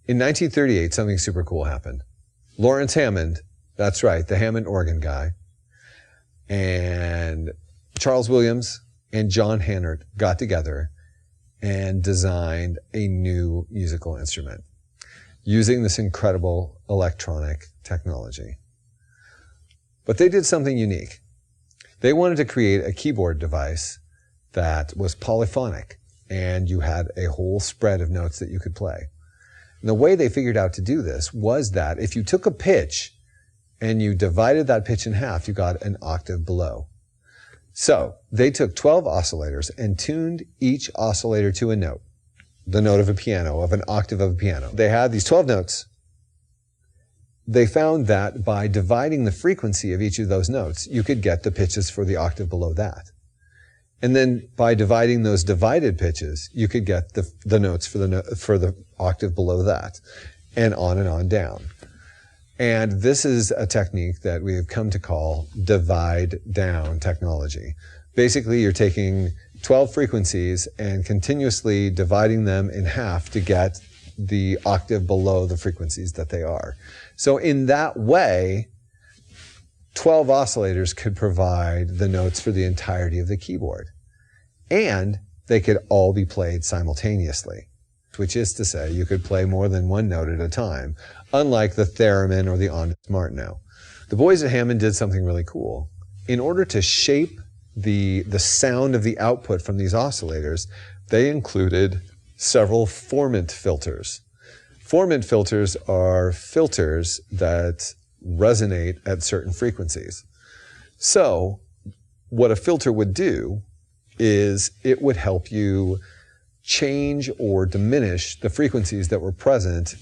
In 1938, something super cool happened. Lawrence Hammond, that's right, the Hammond organ guy, and Charles Williams and John Hannert got together and designed a new musical instrument using this incredible electronic technology. But they did something unique. They wanted to create a keyboard device that was polyphonic, and you had a whole spread of notes that you could play. And the way they figured out to do this was that if you took a pitch and you divided that pitch in half, you got an octave below. So they took 12 oscillators and tuned each oscillator to a note, the note of a piano, of an octave of a piano. They had these 12 notes. They found that by dividing the frequency of each of those notes, you could get the pitches for the octave below that. And then by dividing those divided pitches, you could get the notes for the octave below that, and on down. And this is a technique that we have come to call divide down technology. Basically, you're taking 12 frequencies and continuously dividing them in half to get the octave below the frequencies that they are. So in that way, 12 oscillators could provide the notes for the entirety of the keyboard. And they could all be played simultaneously, which is to say you could play more than one note at a time, unlike the theremin or the Ondas Martineau. The boys at Hammond did something really cool. In order to shape the sound of the output from these oscillators, they included several formant filters. Formant filters are filters that resonate at certain frequencies. So what a filter would do is it would help you change or diminish the frequencies that were present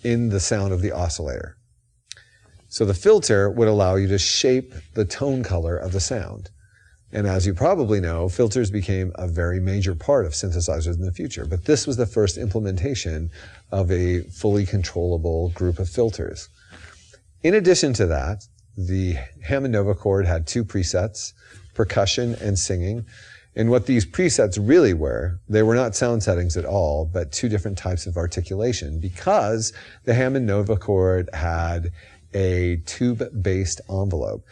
in the sound of the oscillator. So the filter would allow you to shape the tone color of the sound. And as you probably know, filters became a very major part of synthesizers in the future. But this was the first implementation of a fully controllable group of filters. In addition to that, the Hammond Novachord had two presets, percussion and singing. And what these presets really were, they were not sound settings at all, but two different types of articulation, because the Hammond Novachord had a tube-based envelope.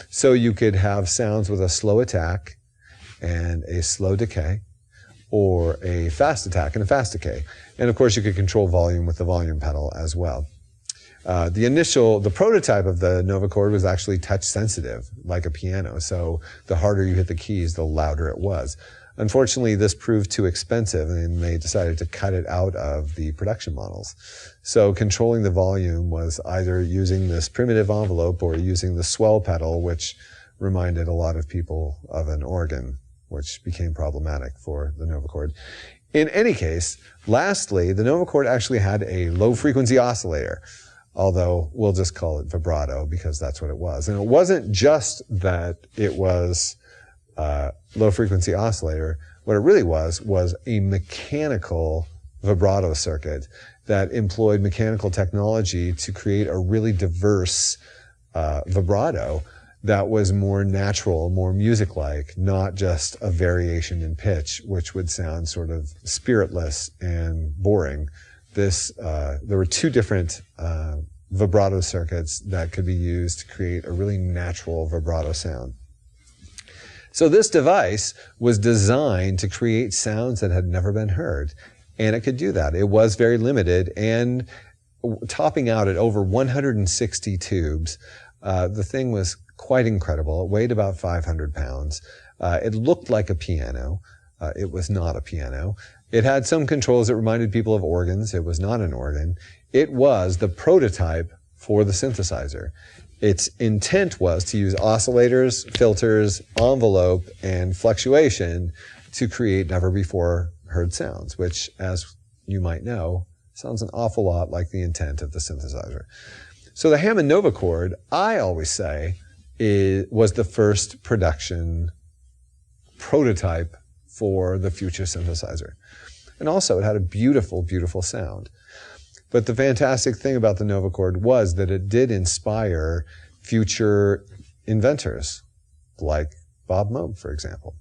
So you could have sounds with a slow attack and a slow decay, or a fast attack and a fast decay. And of course you could control volume with the volume pedal as well. The prototype of the Novachord was actually touch sensitive, like a piano. So the harder you hit the keys, the louder it was. Unfortunately, this proved too expensive, and they decided to cut it out of the production models. So controlling the volume was either using this primitive envelope or using the swell pedal, which reminded a lot of people of an organ, which became problematic for the Novachord. In any case, lastly, the Novachord actually had a low-frequency oscillator, although we'll just call it vibrato because that's what it was. And it wasn't just that it was low-frequency oscillator. What it really was a mechanical vibrato circuit that employed mechanical technology to create a really diverse vibrato that was more natural, more music-like, not just a variation in pitch, which would sound sort of spiritless and boring. There were two different vibrato circuits that could be used to create a really natural vibrato sound. So this device was designed to create sounds that had never been heard, and it could do that. It was very limited, and topping out at over 160 tubes, the thing was quite incredible. It weighed about 500 pounds. It looked like a piano. It was not a piano. It had some controls that reminded people of organs. It was not an organ. It was the prototype for the synthesizer. Its intent was to use oscillators, filters, envelope, and fluctuation to create never-before-heard sounds, which, as you might know, sounds an awful lot like the intent of the synthesizer. So the Hammond Novachord, I always say, was the first production prototype for the future synthesizer. And also, it had a beautiful, beautiful sound. But the fantastic thing about the Novachord was that it did inspire future inventors, like Bob Moog, for example.